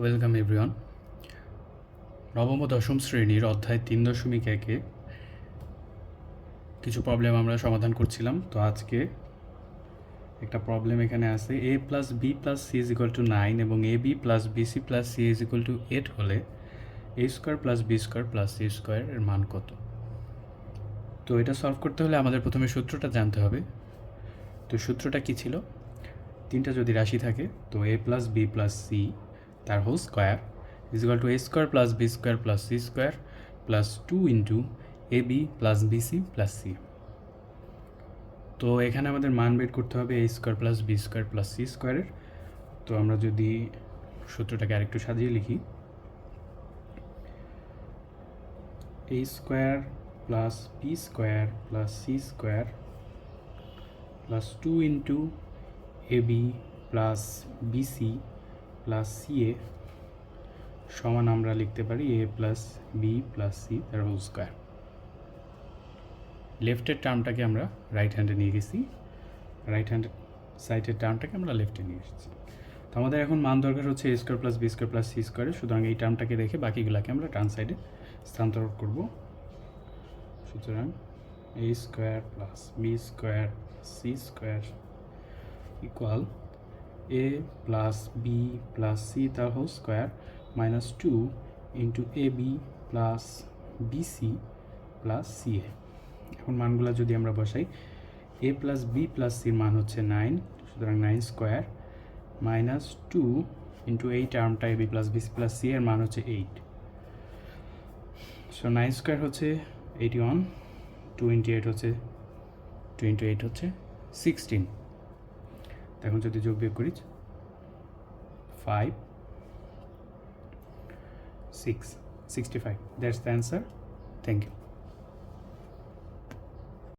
Welcome everyone. নবম ও দশম শ্রেণীর অধ্যায় 3.1-এ কিছু প্রবলেম আমরা সমাধান করছিলাম। তো আজকে একটা প্রবলেম এখানে আছে, a plus B plus C is equal to 9 এবং A B plus BC plus C is equal to 8 হলে A square plus B square plus C square এর মান কত? তো এটা সলভ করতে হলে আমাদের প্রথমে সূত্রটা জানতে হবে। তো সূত্রটা কী ছিল? তিনটা যদি রাশি থাকে তো A plus B plus C তার whole square is equal to A square plus B square plus C square plus 2 into A B plus BC plus C. তো এখানে আমাদের মান বের করতে হবে A square plus B square plus C স্কোয়ারের। তো আমরা যদি সূত্রটাকে আরেকটু সাজিয়ে লিখি, A square plus B square plus C square plus 2 into A B plus BC plus C এ সমান আমরা লিখতে পারি এ প্লাস বি প্লাস সি তার হোল স্কোয়ার। লেফটের টার্মটাকে আমরা রাইট হ্যান্ডে নিয়ে গেছি, রাইট হ্যান্ড সাইডের টার্মটাকে আমরা লেফটে নিয়ে এসেছি। তো আমাদের এখন মান দরকার হচ্ছে A square plus B square plus C স্কোয়ারে, সুতরাং এই টার্মটাকে রেখে বাকিগুলোকে আমরা ডান সাইডে স্থানান্তর করব। সুতরাং A square plus B square C square equal A plus B plus C তার whole square minus 2 into A B plus BC plus C A. এখন মানগুলো যদি আমরা বসাই, এ প্লাস বি প্লাস সির মান হচ্ছে 9, সুতরাং 9 স্কোয়ার মাইনাস 2 ইন্টু এই টার্মটা A B plus BC plus C এর মান হচ্ছে 8। সো 9 স্কোয়ার হচ্ছে 81, 2 ইন্টু 8 হচ্ছে 2 ইন্টু 8 হচ্ছে 16। এখন যদি যোগ বিয়োগ করি 5 6 65, that's the answer. Thank you.